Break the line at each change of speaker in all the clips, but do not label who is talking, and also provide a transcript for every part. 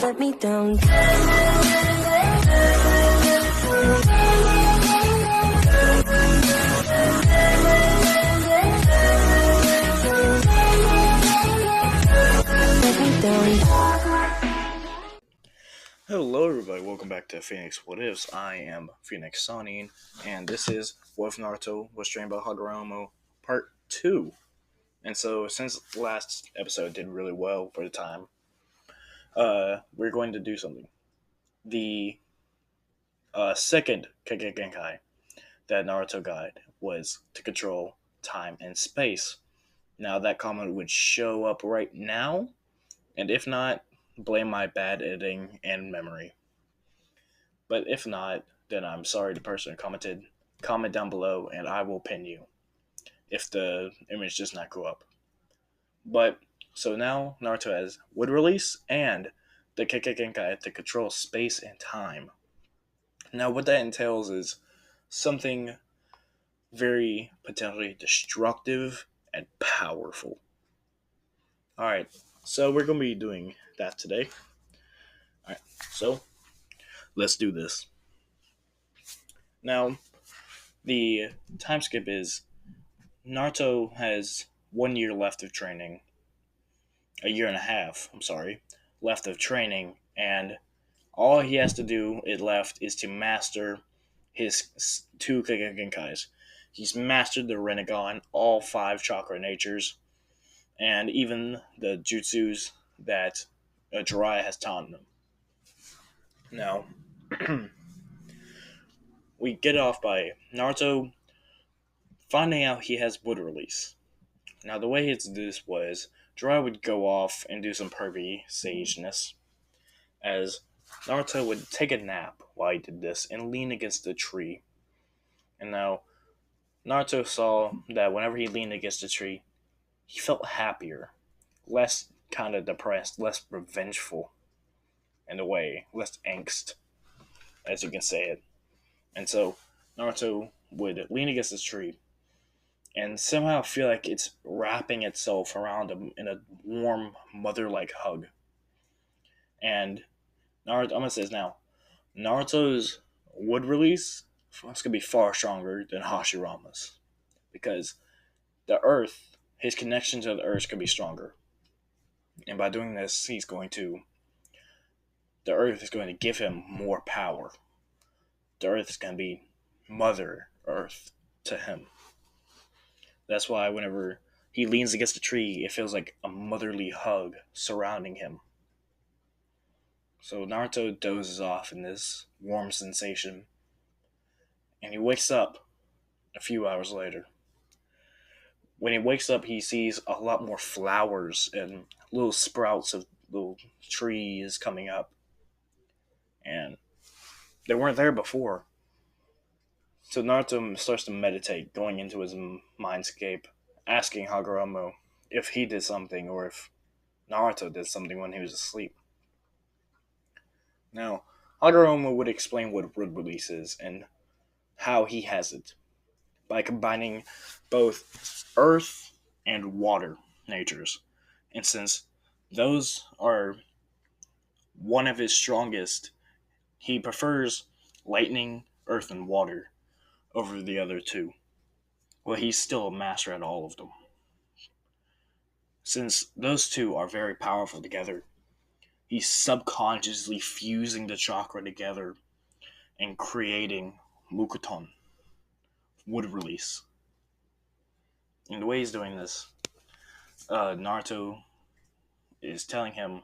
let me down. Let me down.
Hello everybody, welcome back to Phoenix What Ifs. I am Phoenix Sonin, and this is What If Naruto Was Trained by Hagoromo Part 2. And so, since last episode did really well for the time, we're going to do something. The second Genkai that Naruto got was to control time and space. Now that comment would show up right now, and if not, blame my bad editing and memory. But if not, then I'm sorry the person who commented. Comment down below and I will pin you if the image does not go up. But, so now Naruto has Wood Release and the Genkai to control space and time. Now what that entails is something very potentially destructive and powerful. Alright, so we're going to be doing that today. Alright, so let's do this. Now, the time skip is Naruto has 1 year left of training. A year and a half, left of training, and all he has to do is to master his two Genkais. He's mastered the Rinnegan, all 5 chakra natures, and even the jutsus that Jiraiya has taught him. Now, we get off by Naruto finding out he has Wood Release. Now, the way he did this was Jiraiya would go off and do some pervy sageness, as Naruto would take a nap while he did this and lean against a tree. And now, Naruto saw that whenever he leaned against a tree, he felt happier, less kind of depressed, less revengeful, in a way, less angst, as you can say it. And so, Naruto would lean against this tree and somehow feel like it's wrapping itself around him in a warm, mother-like hug. And Naruto, I'm going to say this now, Naruto's Wood Release is going to be far stronger than Hashirama's. Because the Earth, his connection to the Earth, could be stronger. And by doing this, the Earth is going to give him more power. The Earth is going to be Mother Earth to him. That's why whenever he leans against a tree, it feels like a motherly hug surrounding him. So Naruto dozes off in this warm sensation, and he wakes up a few hours later. When he wakes up, he sees a lot more flowers and little sprouts of little trees coming up. And they weren't there before. So Naruto starts to meditate, going into his mindscape, asking Hagoromo if he did something or if Naruto did something when he was asleep. Now, Hagoromo would explain what Wood Release is and how he has it by combining both earth and water natures. And since those are one of his strongest, he prefers lightning, earth, and water over the other two. Well, he's still a master at all of them. Since those two are very powerful together, he's subconsciously fusing the chakra together and creating Mukuton, Wood Release. And the way he's doing this, Naruto is telling him,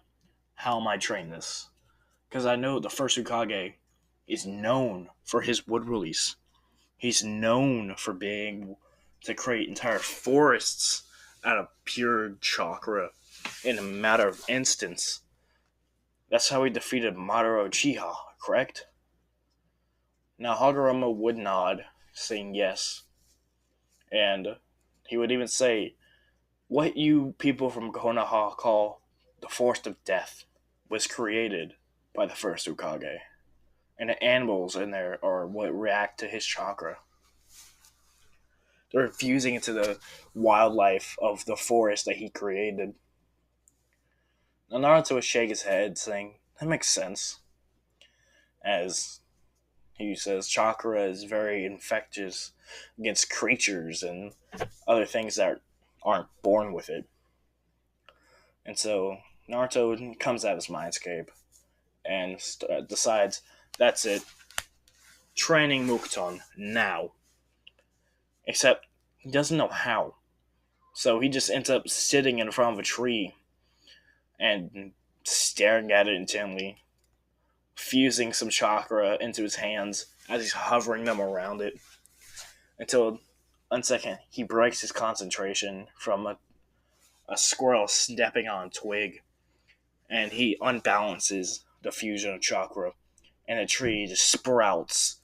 how am I train this? Because I know the first Hokage is known for his Wood Release. He's known for being to create entire forests out of pure chakra in a matter of instants. That's how he defeated Madara Uchiha, correct? Now Hagoromo would nod, saying yes. And he would even say, what you people from Konoha call the Forest of Death was created by the first Hokage. And the animals in there are what react to his chakra. They're infusing into the wildlife of the forest that he created. Now Naruto would shake his head, saying, that makes sense. As he says, chakra is very infectious against creatures and other things that aren't born with it. And so Naruto comes out of his mindscape and decides that's it, training Mokuton now. Except he doesn't know how. So he just ends up sitting in front of a tree and staring at it intently, fusing some chakra into his hands as he's hovering them around it until, one second, he breaks his concentration from a squirrel stepping on a twig and he unbalances the fusion of chakra and a tree just sprouts,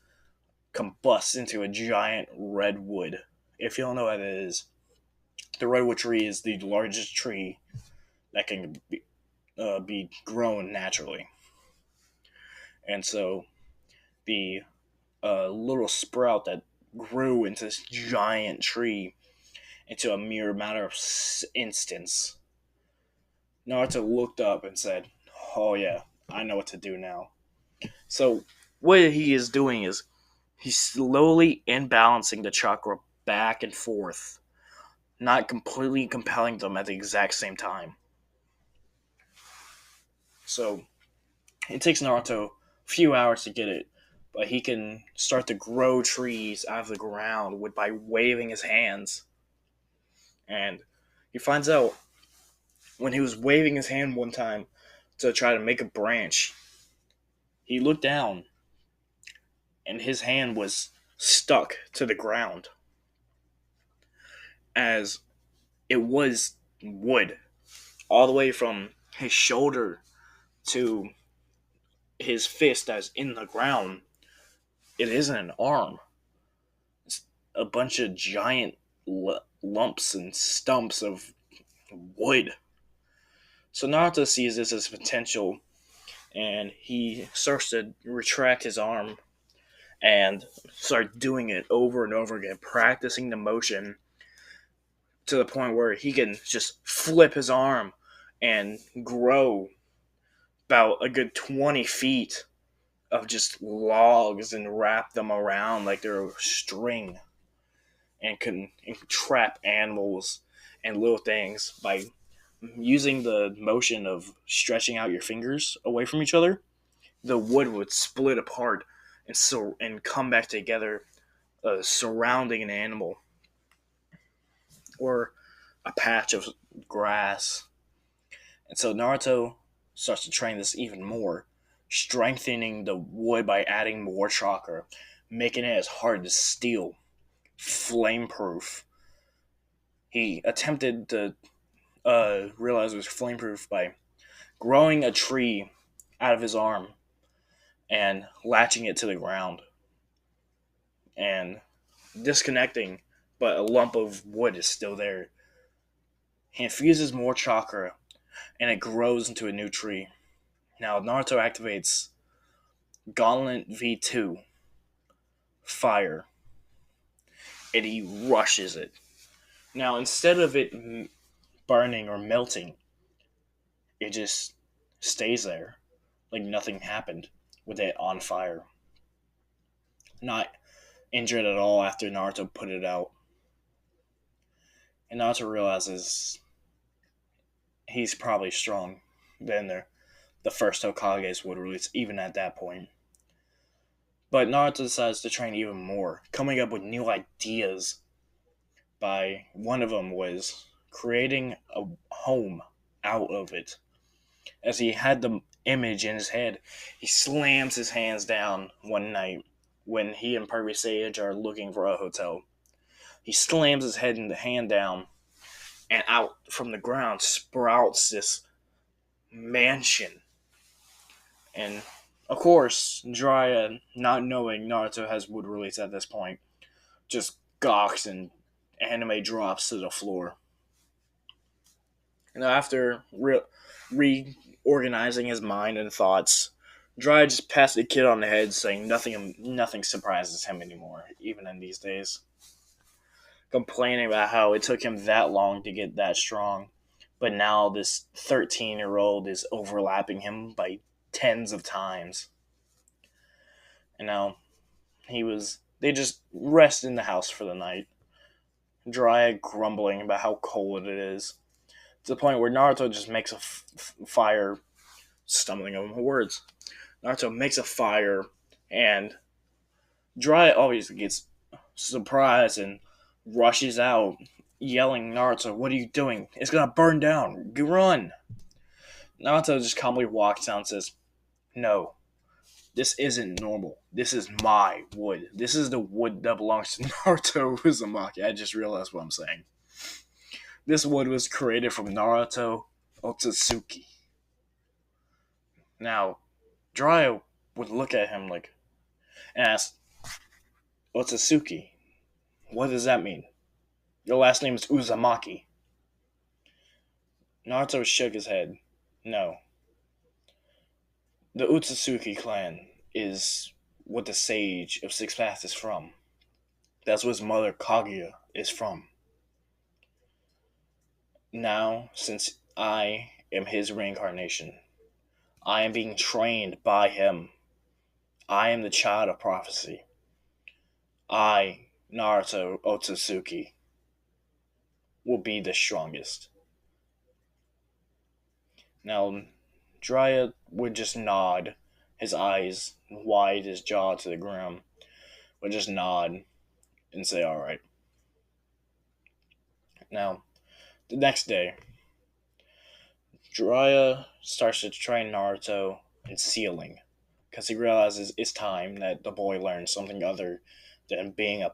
combusts into a giant redwood. If you don't know what it is, the redwood tree is the largest tree that can be grown naturally. And so the little sprout that grew into this giant tree into a mere matter of instants, Naruto looked up and said, "Oh yeah, I know what to do now." So what he is doing is he's slowly imbalancing the chakra back and forth, not completely compelling them at the exact same time. So it takes Naruto a few hours to get it, but he can start to grow trees out of the ground by waving his hands. And he finds out when he was waving his hand one time to try to make a branch, he looked down and his hand was stuck to the ground as it was wood all the way from his shoulder to his fist that's in the ground. It isn't an arm. It's a bunch of giant lumps and stumps of wood. So Naruto sees this as potential, and he starts to retract his arm and start doing it over and over again, practicing the motion to the point where he can just flip his arm and grow about a good 20 feet of just logs and wrap them around like they're a string and can trap animals and little things by using the motion of stretching out your fingers away from each other. The wood would split apart and come back together, surrounding an animal or a patch of grass. And so Naruto starts to train this even more, strengthening the wood by adding more chakra, making it as hard as steel, flame proof. He attempted to realize it was flame proof by growing a tree out of his arm and latching it to the ground and disconnecting, but a lump of wood is still there. He infuses more chakra and it grows into a new tree. Now Naruto activates Gauntlet V2 Fire and he rushes it. Now instead of it burning or melting, it just stays there like nothing happened with it on fire. Not injured at all after Naruto put it out. And Naruto realizes he's probably strong than the first Hokages would release, even at that point. But Naruto decides to train even more, coming up with new ideas. By one of them was creating a home out of it. As he had the image in his head, he slams his hands down one night when he and Pervy Sage are looking for a hotel. He slams his head and the hand down, and out from the ground sprouts this mansion. And of course, Jiraiya, not knowing Naruto has wood release at this point, just gawks and anime drops to the floor. And after reorganizing his mind and thoughts, Jiraiya just pats the kid on the head, saying nothing surprises him anymore, even in these days. Complaining about how it took him that long to get that strong, but now this 13-year-old is overlapping him by tens of times. And now they just rest in the house for the night. Jiraiya grumbling about how cold it is, to the point where Naruto just makes a fire, stumbling over my words. Naruto makes a fire, and Jiraiya always gets surprised and rushes out, yelling, "Naruto, what are you doing? It's gonna burn down. Run!" Naruto just calmly walks down and says, "No, this isn't normal. This is my wood. This is the wood that belongs to Naruto Uzumaki." I just realized what I'm saying. This wood was created from Naruto Otsutsuki. Now, Jiraiya would look at him and ask, "Otsutsuki, what does that mean? Your last name is Uzumaki." Naruto shook his head. "No. The Otsutsuki clan is what the Sage of Six Paths is from. That's what his mother Kaguya is from. Now, since I am his reincarnation, I am being trained by him. I am the child of prophecy. I, Naruto Otsutsuki, will be the strongest." Now, Jiraiya would just nod, his eyes wide, his jaw to the ground, would just nod and say, "Alright." Now, the next day, Jiraiya starts to train Naruto in sealing, because he realizes it's time that the boy learns something other than being an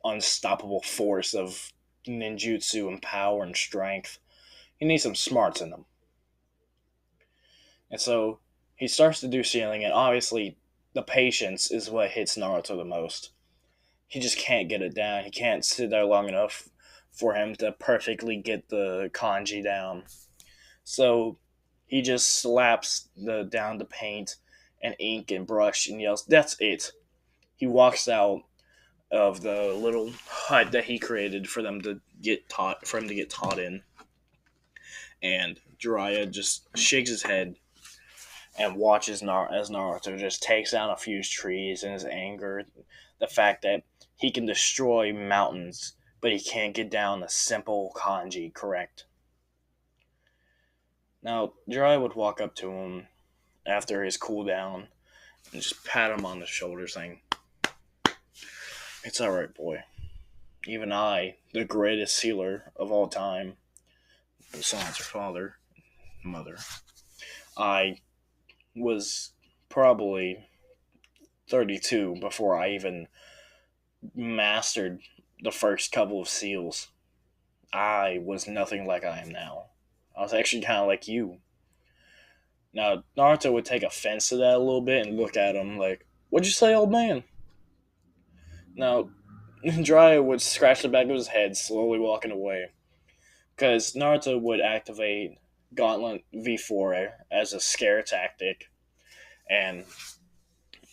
unstoppable force of ninjutsu and power and strength. He needs some smarts in him. And so he starts to do sealing, and obviously the patience is what hits Naruto the most. He just can't get it down. He can't sit there long enough for him to perfectly get the kanji down. So he just slaps down the paint and ink and brush and yells, "That's it." He walks out of the little hut that he created for them to get taught in, and Jiraiya just shakes his head and watches as Naruto just takes down a few trees in his anger. The fact that he can destroy mountains, but he can't get down the simple kanji correct. Now, Jiraiya would walk up to him after his cooldown and just pat him on the shoulder, saying, "It's alright, boy. Even I, the greatest sealer of all time, besides your father, mother, I was probably 32 before I even mastered the first couple of seals. I was nothing like I am now. I was actually kind of like you." Now, Naruto would take offense to that a little bit and look at him like, "What'd you say, old man?" Now, Jiraiya would scratch the back of his head, slowly walking away, because Naruto would activate Gauntlet V4 as a scare tactic, and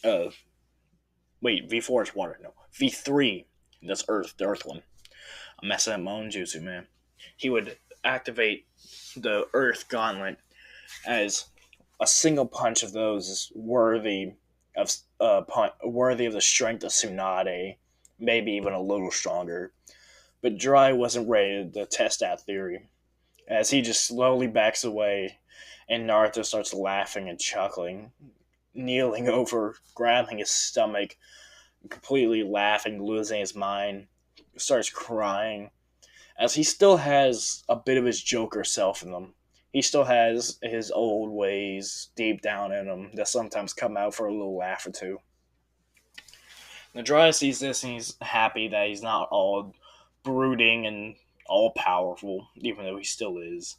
uh, wait, V4 is water, no, V3, that's Earth, the Earth one. I'm messing up my own jutsu, man. He would activate the Earth Gauntlet as a single punch of those is of worthy of the strength of Tsunade, maybe even a little stronger. But Dry wasn't ready to test that theory, as he just slowly backs away, and Naruto starts laughing and chuckling, kneeling over, grabbing his stomach, completely laughing, losing his mind, starts crying, as he still has a bit of his Joker self in him. He still has his old ways deep down in him that sometimes come out for a little laugh or two. Nadrya sees this and he's happy that he's not all brooding and all powerful, even though he still is.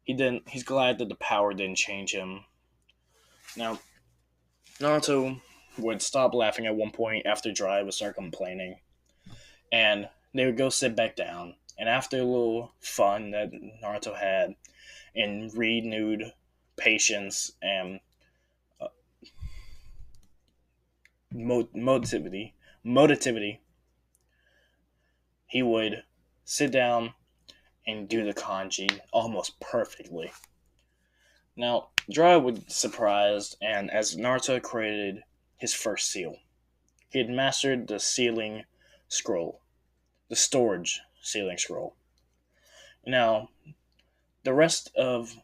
He's glad that the power didn't change him. Now, Naruto would stop laughing at one point after Jiraiya would start complaining, and they would go sit back down. And after a little fun that Naruto had, and renewed patience and motivity, he would sit down and do the kanji almost perfectly. Now, Jiraiya was surprised, and as Naruto created his first seal, he had mastered the sealing scroll, the storage sealing scroll. Now, the rest of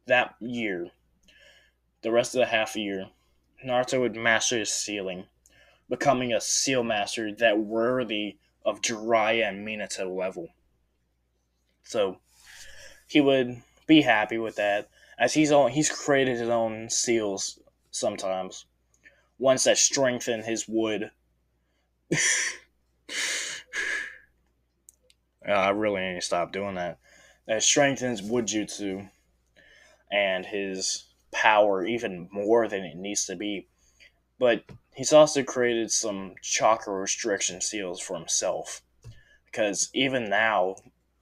that year, the rest of the half year, Naruto would master his sealing, becoming a seal master that worthy of Jiraiya and Minato level. So he would be happy with that, as he's created his own seals sometimes. Ones that strengthen his wood. I really need to stop doing that. That strengthens wood jutsu and his power even more than it needs to be. But he's also created some chakra restriction seals for himself. Because even now,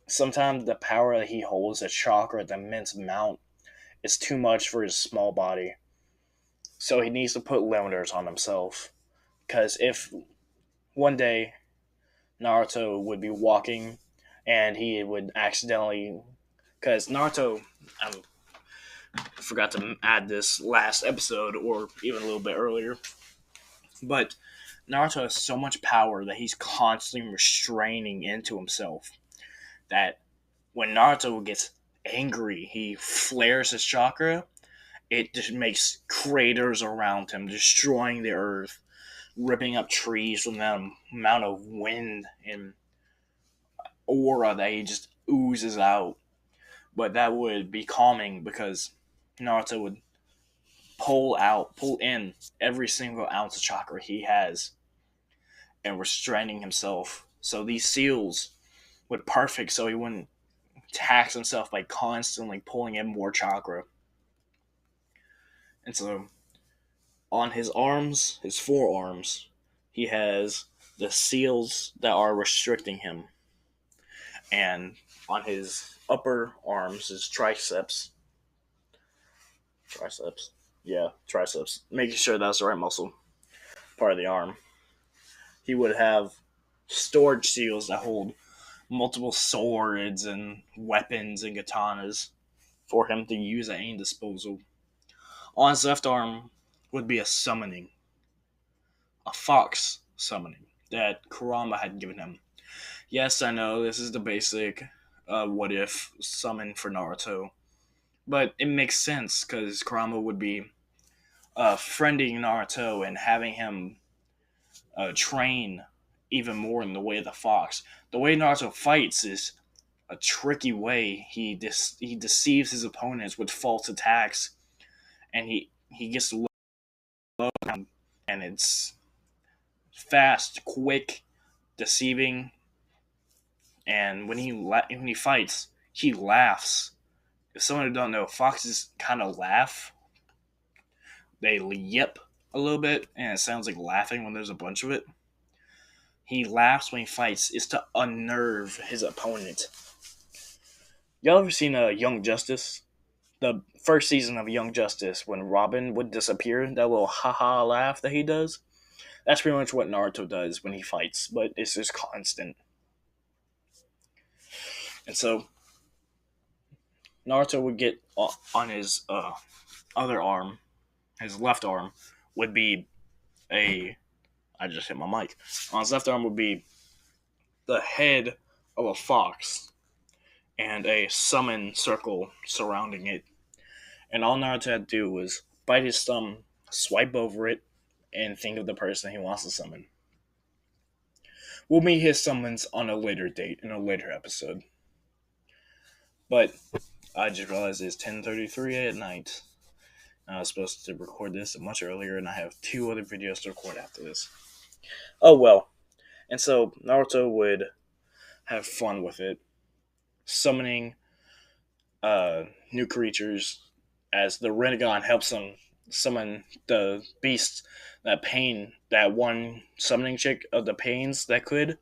sometimes the power that he holds, the chakra, the immense amount, is too much for his small body. So he needs to put limiters on himself. Because if one day Naruto would be walking and he would accidentally. Because Naruto, I forgot to add this last episode or even a little bit earlier, but Naruto has so much power that he's constantly restraining into himself. That when Naruto gets angry, he flares his chakra. It just makes craters around him, destroying the earth, ripping up trees from that amount of wind and aura that he just oozes out. But that would be calming because Naruto would pull in every single ounce of chakra he has and restraining himself. So these seals would perfect so he wouldn't tax himself by constantly pulling in more chakra. And so on his arms, his forearms, he has the seals that are restricting him. And on his upper arms, his triceps, yeah, triceps, making sure that's the right muscle, part of the arm. He would have storage seals that hold multiple swords and weapons and katanas for him to use at any disposal. On his left arm would be a summoning, a fox summoning that Kurama had given him. Yes, I know this is the basic what if summon for Naruto, but it makes sense because Kurama would be friending Naruto and having him train even more in the way of the fox. The way Naruto fights is a tricky way. He deceives his opponents with false attacks, and he gets low and it's fast, quick, deceiving. And when he fights, he laughs. If someone who don't know, foxes kind of laugh. They yip a little bit, and it sounds like laughing when there's a bunch of it. He laughs when he fights is to unnerve his opponent. Y'all ever seen Young Justice? The first season of Young Justice, when Robin would disappear, that little haha laugh that he does? That's pretty much what Naruto does when he fights, but it's just constant. And so, Naruto would get on his other arm, his left arm, would be a. I just hit my mic. On his left arm would be the head of a fox and a summon circle surrounding it. And all Naruto had to do was bite his thumb, swipe over it, and think of the person he wants to summon. We'll meet his summons on a later date in a later episode. But I just realized it's 10:33 at night. I was supposed to record this much earlier, and I have 2 other videos to record after this. Oh well. And so Naruto would have fun with it, summoning new creatures as the Rinnegan helps him summon the beasts that one summoning chick of the pains that could.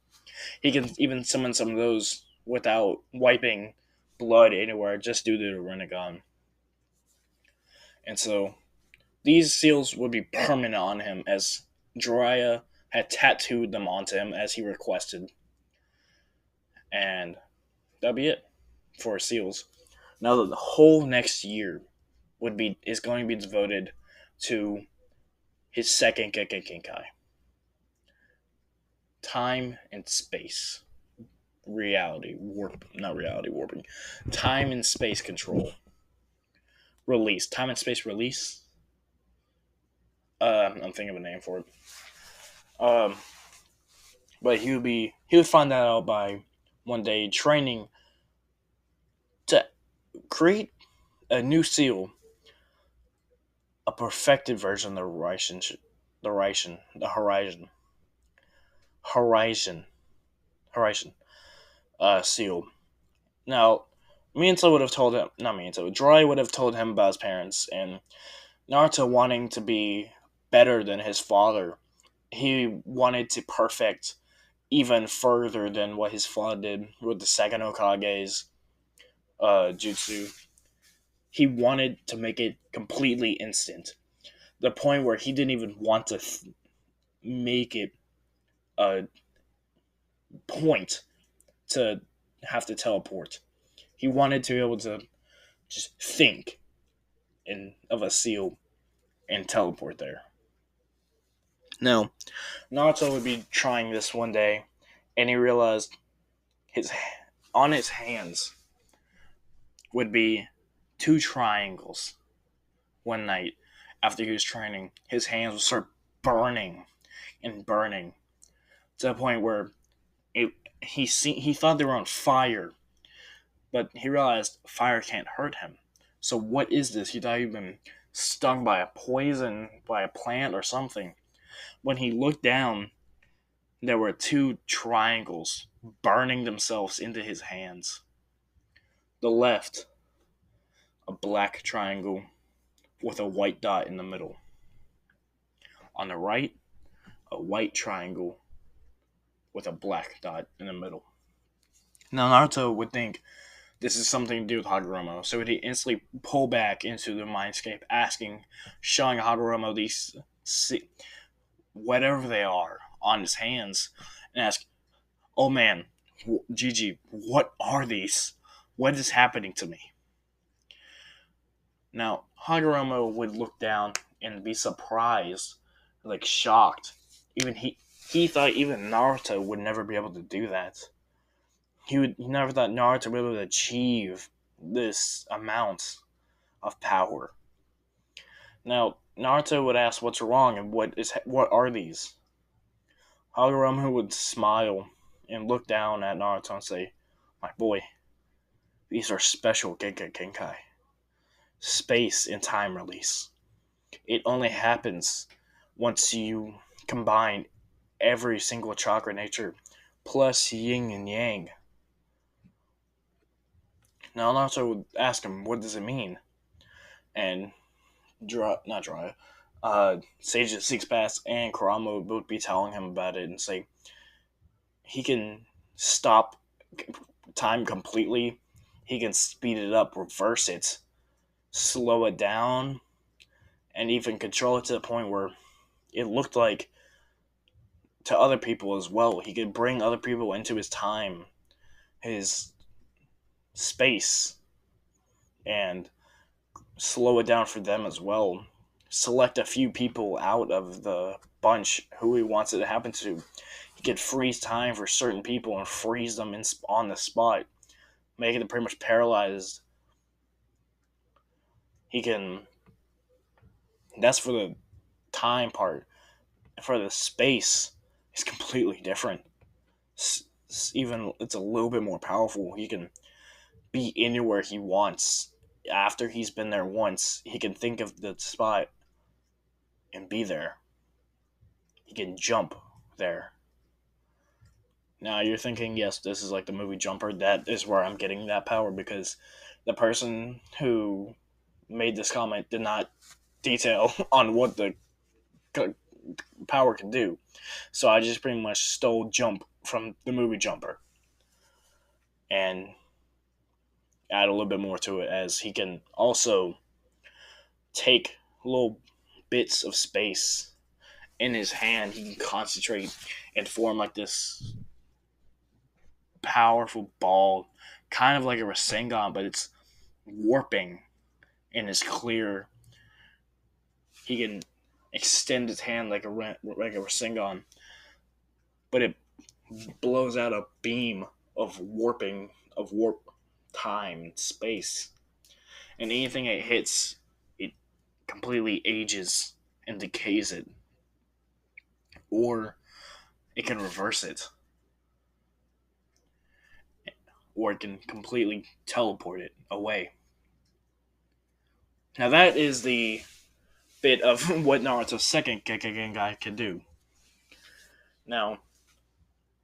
He can even summon some of those without wiping blood anywhere, just due to the Rinnegan. And so these seals would be permanent on him, as Jiraiya had tattooed them onto him as he requested. And that'll be it for seals. Now that the whole next year is going to be devoted to his second Genkai, time and space, not reality warping, time and space control, release, time and space release. I'm thinking of a name for it. Um, but he would find that out by one day training to create a new seal, a perfected version of the horizon, horizon seal. Now, Miento would have told him, not Miento, Dry would have told him about his parents, and Naruto wanting to be better than his father, he wanted to perfect even further than what his father did with the second Hokage's jutsu. He wanted to make it completely instant. The point where he didn't even want to make it a point to have to teleport. He wanted to be able to just think of a seal and teleport there. Now, Naruto would be trying this one day, and he realized his on his hands would be two triangles. One night, after he was training, his hands would start burning and burning to the point where he thought they were on fire, but he realized fire can't hurt him. So what is this? He thought he'd been stung by a poison, by a plant or something. When he looked down, there were two triangles burning themselves into his hands. The left, a black triangle with a white dot in the middle. On the right, a white triangle with a black dot in the middle. Now Naruto would think this is something to do with Hagoromo, so he'd instantly pull back into the mindscape, showing Hagoromo these, whatever they are, on his hands, and ask, "Oh man, Gigi, what are these? What is happening to me?" Now Hagoromo would look down and be surprised, like shocked. Even he thought even Naruto would never be able to do that. He never thought Naruto would be able to achieve this amount of power. Now Naruto would ask, "What's wrong?" and what are these? Hagoromo would smile and look down at Naruto and say, "My boy, these are special Genkai. Space and time release. It only happens once you combine every single chakra nature plus yin and yang." Now Naruto would ask him, "What does it mean?" And not Dry, Sage of Six Paths and Kurama would both be telling him about it and say he can stop time completely, he can speed it up, reverse it, slow it down, and even control it to the point where it looked like to other people as well. He could bring other people into his time, his space, and slow it down for them as well. Select a few people out of the bunch who he wants it to happen to. He could freeze time for certain people and freeze them on the spot, making them pretty much paralyzed. He can. That's for the time part. For the space, it's completely different. Even it's a little bit more powerful. He can be anywhere he wants. After he's been there once, he can think of the spot and be there. He can jump there. Now you're thinking, yes, this is like the movie Jumper. That is where I'm getting that power because the person who made this comment did not detail on what the power can do. So I just pretty much stole Jump from the movie Jumper and add a little bit more to it, as he can also take little bits of space in his hand. He can concentrate and form like this powerful ball, kind of like a Rasengan, but it's warping and is clear, he can extend his hand like like a Rasengan, but it blows out a beam of warp time and space, and anything it hits, it completely ages and decays it, or it can reverse it, or it can completely teleport it away. Now that is the bit of what Naruto's second Gekkeigen can do. Now,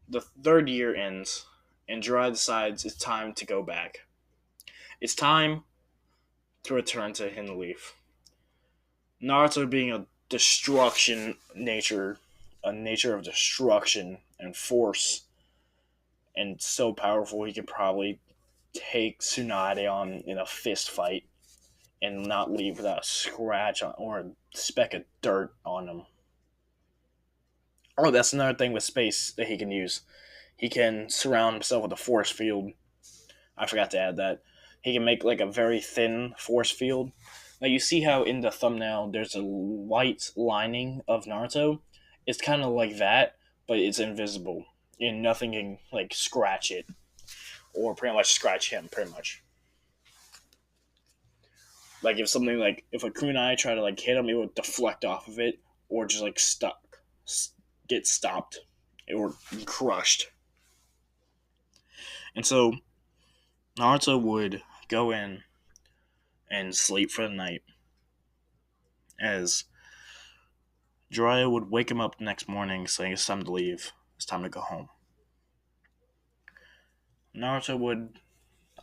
the third year ends, and Jiraiya decides it's time to go back. It's time to return to Hidden Leaf. Naruto being a nature of destruction and force, and so powerful he could probably take Tsunade on in a fist fight and not leave without a scratch or a speck of dirt on him. Oh, that's another thing with space that he can use. He can surround himself with a force field. I forgot to add that. He can make like a very thin force field. Now you see how in the thumbnail there's a white lining of Naruto? It's kind of like that, but it's invisible. And nothing can like scratch it. Or pretty much scratch him, pretty much. Like if a kunai tried to like hit him, it would deflect off of it, or just like get stopped, or crushed. And so Naruto would go in and sleep for the night, as Jiraiya would wake him up the next morning saying it's time to leave, it's time to go home. Naruto would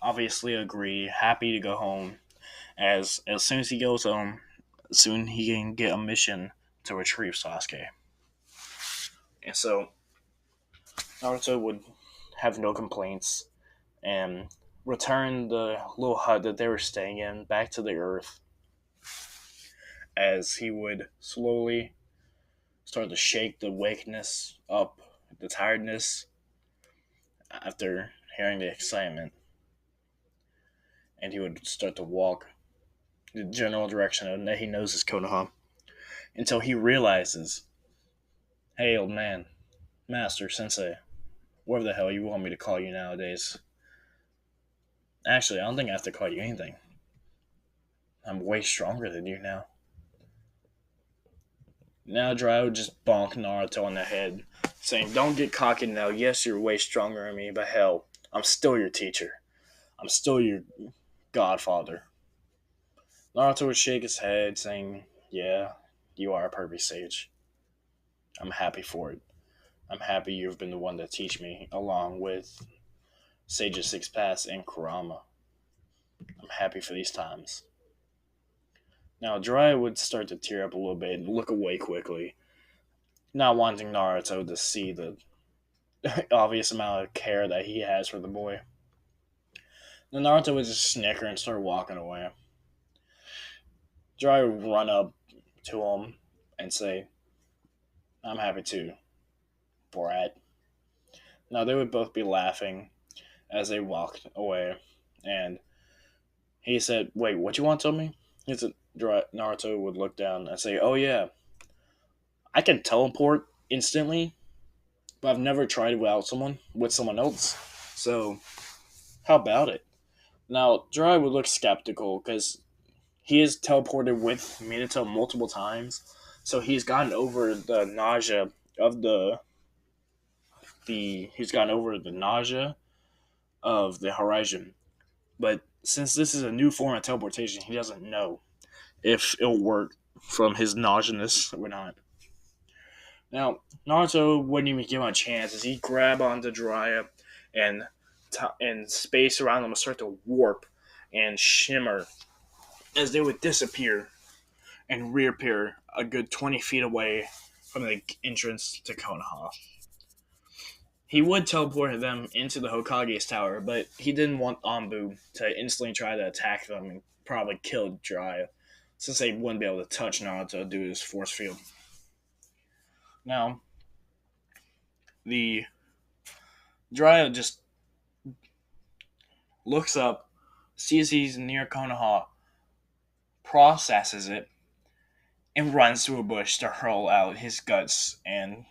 obviously agree, happy to go home, as soon as he goes home, soon he can get a mission to retrieve Sasuke. And so Naruto would have no complaints and return the little hut that they were staying in back to the earth, as he would slowly start to shake the wakeness up, the tiredness, after hearing the excitement. And he would start to walk the general direction that he knows is Konoha, until he realizes, hey, old man, master, sensei, whatever the hell you want me to call you nowadays. Actually, I don't think I have to call you anything. I'm way stronger than you now. Now Jiraiya would just bonk Naruto on the head, saying, don't get cocky now. Yes, you're way stronger than me, but hell, I'm still your teacher. I'm still your godfather. Naruto would shake his head, saying, yeah, you are a perfect sage. I'm happy for it. I'm happy you've been the one to teach me, along with Sages 6p and Kurama. I'm happy for these times. Now, Jiraiya would start to tear up a little bit and look away quickly, not wanting Naruto to see the obvious amount of care that he has for the boy. Then Naruto would just snicker and start walking away. Jiraiya would run up to him and say, I'm happy too, brat. Now, they would both be laughing as they walked away, and he said, wait, what you want to tell me? He said, Naruto would look down and say, oh yeah, I can teleport instantly, but I've never tried it with someone else. So, how about it? Now, Jiraiya would look skeptical because he has teleported with Minato multiple times, so he's gotten over the nausea of the horizon. But since this is a new form of teleportation, he doesn't know if it'll work from his nauseousness or not. Now, Naruto wouldn't even give him a chance as he grabbed onto Jiraiya, and space around them would start to warp and shimmer as they would disappear and reappear a good 20 feet away from the entrance to Konoha. He would teleport them into the Hokage's tower, but he didn't want Anbu to instantly try to attack them and probably kill Jiraiya, since they wouldn't be able to touch Naruto due to his force field. Now, the Jiraiya just looks up, sees he's near Konoha, processes it, and runs to a bush to hurl out his guts and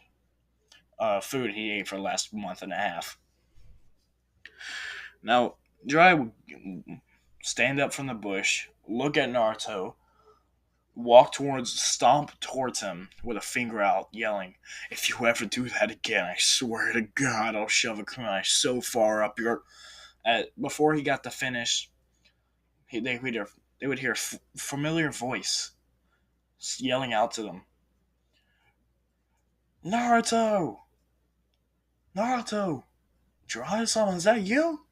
food he ate for the last month and a half. Now, Jiraiya would stand up from the bush, look at Naruto, stomp towards him with a finger out, yelling, "If you ever do that again, I swear to God, I'll shove a kunai so far up your..." Before he got to finish, they would hear a familiar voice yelling out to them, "Naruto! Naruto! Jiraiya-sama, is that you?"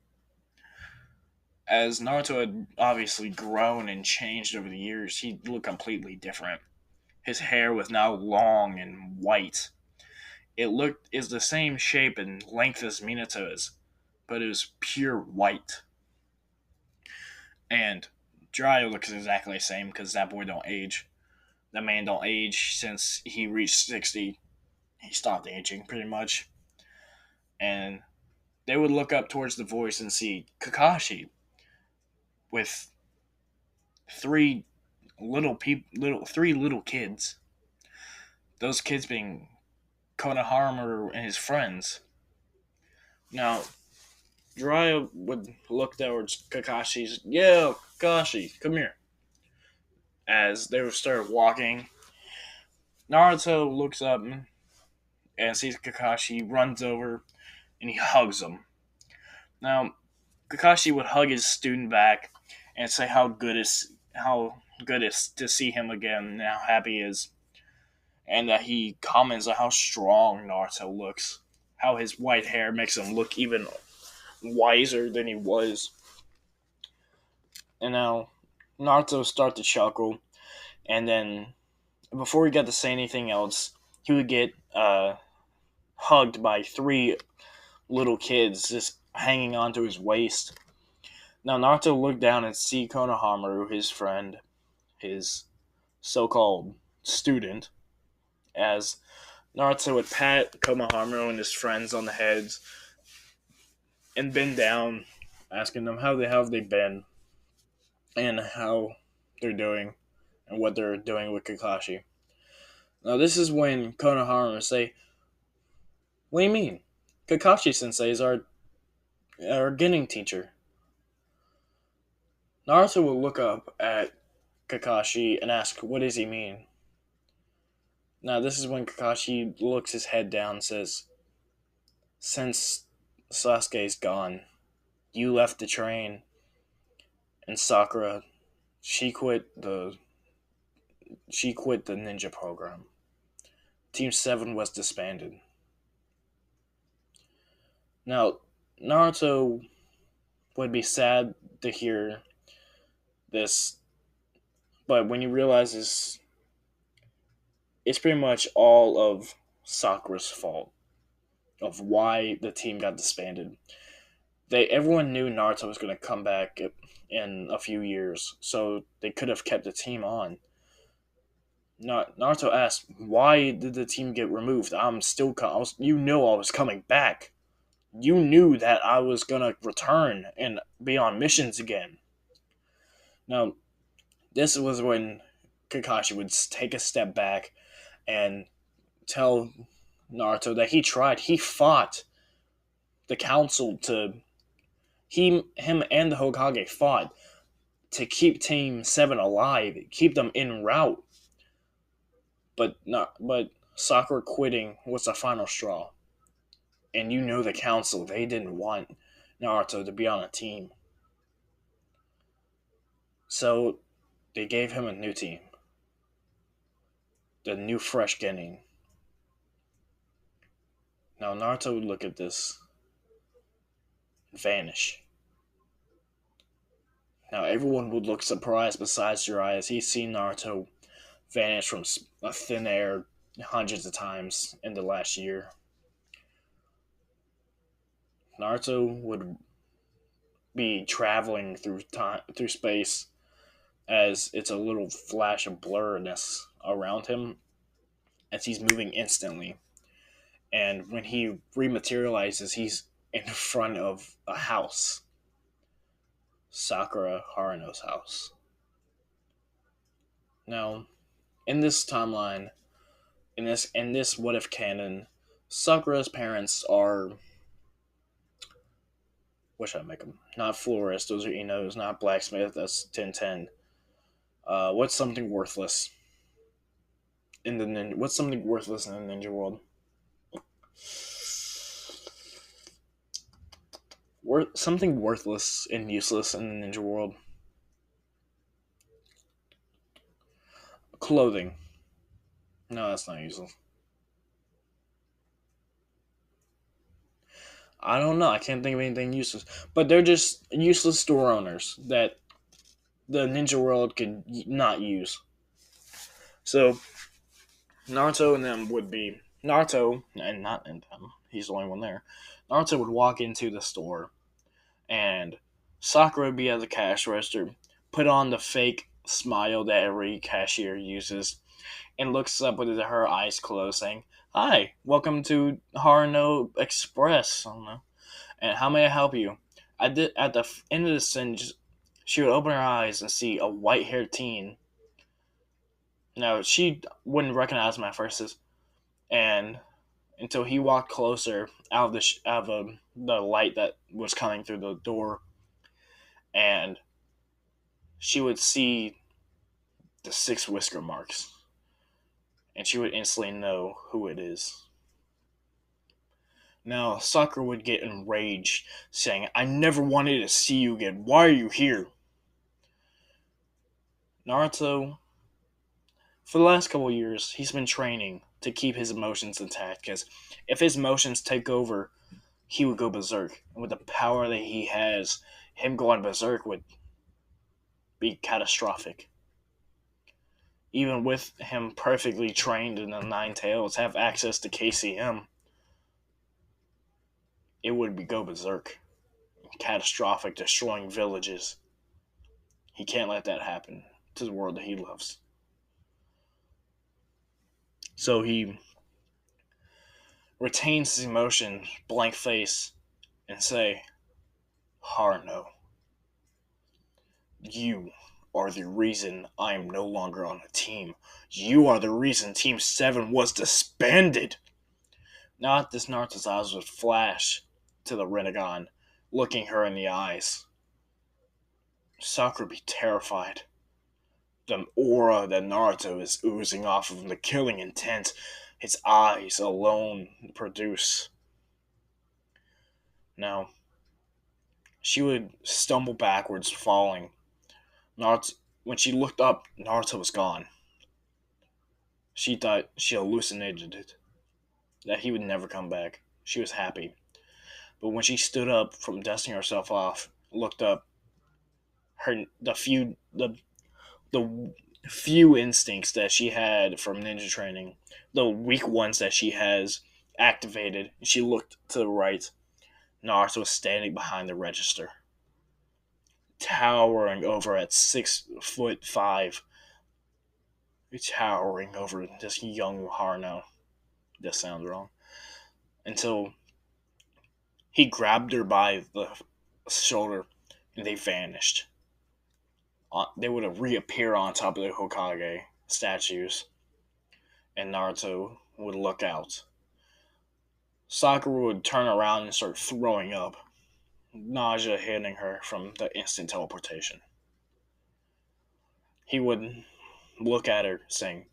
As Naruto had obviously grown and changed over the years, he looked completely different. His hair was now long and white. It looked is the same shape and length as Minato's, but it was pure white. And Jiraiya looks exactly the same because that boy don't age. That man don't age since he reached 60. He stopped aging pretty much. And they would look up towards the voice and see Kakashi with three three little kids. Those kids being Konohamaru and his friends. Now, Jiraiya would look towards Kakashi's, "Yo, Kakashi, come here." As they would start walking, Naruto looks up and sees Kakashi, runs over, and he hugs him. Now, Kakashi would hug his student back and say how good it's to see him again and how happy he is. And that he comments on how strong Naruto looks. How his white hair makes him look even wiser than he was. And now Naruto started to chuckle, and then before he got to say anything else, he would get hugged by three little kids just hanging onto his waist. Now Naruto looked down and see Konohamaru, his friend, his so-called student, as Naruto would pat Konohamaru and his friends on the heads and bend down, asking them how the hell they been and how they're doing and what they're doing with Kakashi. Now this is when Konohamaru would say, "What do you mean? Kakashi Sensei is our getting teacher." Naruto will look up at Kakashi and ask, "What does he mean?" Now this is when Kakashi looks his head down and says, "Since Sasuke's gone, you left the train, and Sakura, she quit the ninja program. Team 7 was disbanded." Now, Naruto would be sad to hear this, but when he realizes it's pretty much all of Sakura's fault of why the team got disbanded. Everyone knew Naruto was going to come back in a few years, so they could have kept the team on. Naruto asked, "Why did the team get removed? I'm still you know I was coming back. You knew that I was gonna return and be on missions again." Now, this was when Kakashi would take a step back and tell Naruto that he fought the council him and the Hokage fought to keep Team 7 alive, keep them en route. But Sakura quitting was the final straw. And you know the council, they didn't want Naruto to be on a team. So they gave him a new team. The new fresh Genin. Now Naruto would look at this and vanish. Now everyone would look surprised besides Jiraiya as he's seen Naruto vanish from thin air hundreds of times in the last year. Naruto would be traveling through space as it's a little flash of blurriness around him as he's moving instantly. And when he rematerializes, he's in front of a house. Sakura Haruno's house. Now, in this timeline, in this what if canon, Sakura's parents are, what should I make them? Not florists, those are Inos, not blacksmith, that's 1010. What's something worthless what's something worthless in the ninja world? Something worthless and useless in the ninja world. Clothing. No, that's not useless. I don't know. I can't think of anything useless. But they're just useless store owners that the ninja world could not use. So Naruto and them would be Naruto and not in them. He's the only one there. Naruto would walk into the store and Sakura would be at the cash register, put on the fake smile that every cashier uses, and looks up with her eyes closed, saying, "Hi, welcome to Harno Express. I don't know. And how may I help you?" At the end of the sentence, she would open her eyes and see a white-haired teen. Now she wouldn't recognize him at first, and until he walked closer out of the light that was coming through the door, and she would see the six whisker marks, and she would instantly know who it is. Now Sakura would get enraged, saying, "I never wanted to see you again. Why are you here?" Naruto, for the last couple of years, he's been training to keep his emotions intact, because if his emotions take over, he would go berserk. And with the power that he has, him going berserk would be catastrophic. Even with him perfectly trained in the Nine Tails, have access to KCM, it would be go berserk. Catastrophic, destroying villages. He can't let that happen to the world that he loves. So he retains his emotion, blank face, and say, "Harno, you are the reason I am no longer on the team. You are the reason Team 7 was disbanded." Not this Naruto's eyes would flash to the Renegon, looking her in the eyes. Sakura would be terrified. The aura that Naruto is oozing off of him, the killing intent his eyes alone produce. Now, she would stumble backwards, falling. Naruto, when she looked up, Naruto was gone. She thought she hallucinated it, that he would never come back. She was happy. But when she stood up from dusting herself off, looked up, her the few instincts that she had from ninja training, the weak ones that she has activated, she looked to the right. Naruto was standing behind the register, towering over at 6'5", towering over this young Harno. That sounds wrong. Until he grabbed her by the shoulder and they vanished. They would have reappeared on top of the Hokage statues, and Naruto would look out. Sakura would turn around and start throwing up, nausea hitting her from the instant teleportation. He would look at her, saying,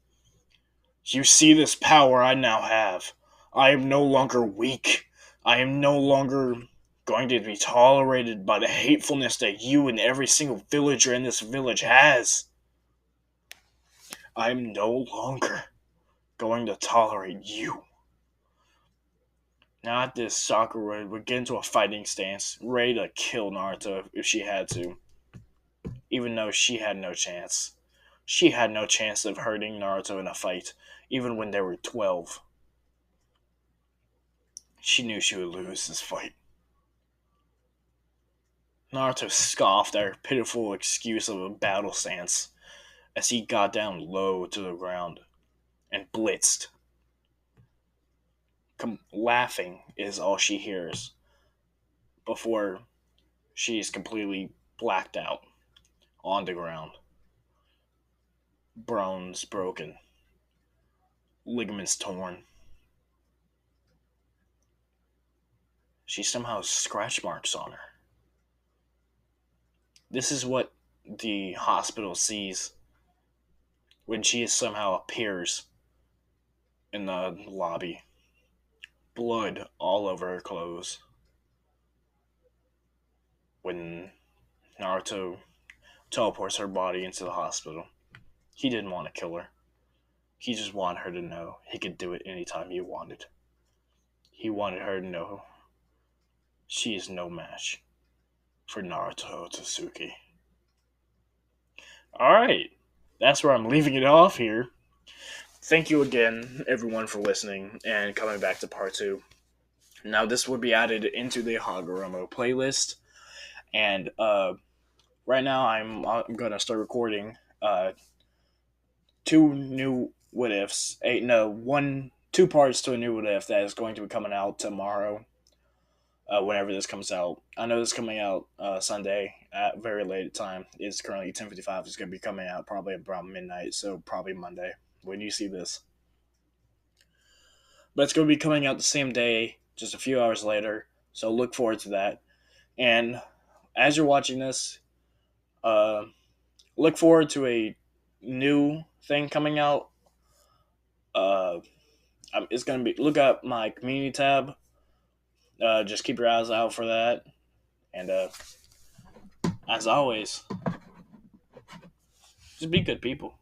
"You see this power I now have. I am no longer weak. I am no longer going to be tolerated by the hatefulness that you and every single villager in this village has. I am no longer going to tolerate you." Now at this, Sakura would get into a fighting stance, ready to kill Naruto if she had to, even though she had no chance. She had no chance of hurting Naruto in a fight, even when they were 12. She knew she would lose this fight. Naruto scoffed at her pitiful excuse of a battle stance as he got down low to the ground and blitzed. Laughing is all she hears before she is completely blacked out on the ground. bones broken, ligaments torn. She somehow has scratch marks on her. This is what the hospital sees when she somehow appears in the lobby. Blood all over her clothes. When Naruto teleports her body into the hospital, he didn't want to kill her. He just wanted her to know he could do it anytime he wanted. He wanted her to know she is no match for Naruto Tsuki. Alright, that's where I'm leaving it off here. Thank you again, everyone, for listening and coming back to part 2. Now, this will be added into the Hagoromo playlist, and right now I'm gonna start recording two new what ifs. Two parts to a new what if that is going to be coming out tomorrow. Whenever this comes out, I know this is coming out Sunday at very late time. It's currently 10:55. It's going to be coming out probably around midnight, so probably Monday when you see this. But it's going to be coming out the same day, just a few hours later. So look forward to that. And as you're watching this, uh, look forward to a new thing coming out. Uh, it's going to be look up my community tab. Just keep your eyes out for that. And as always, just be good people.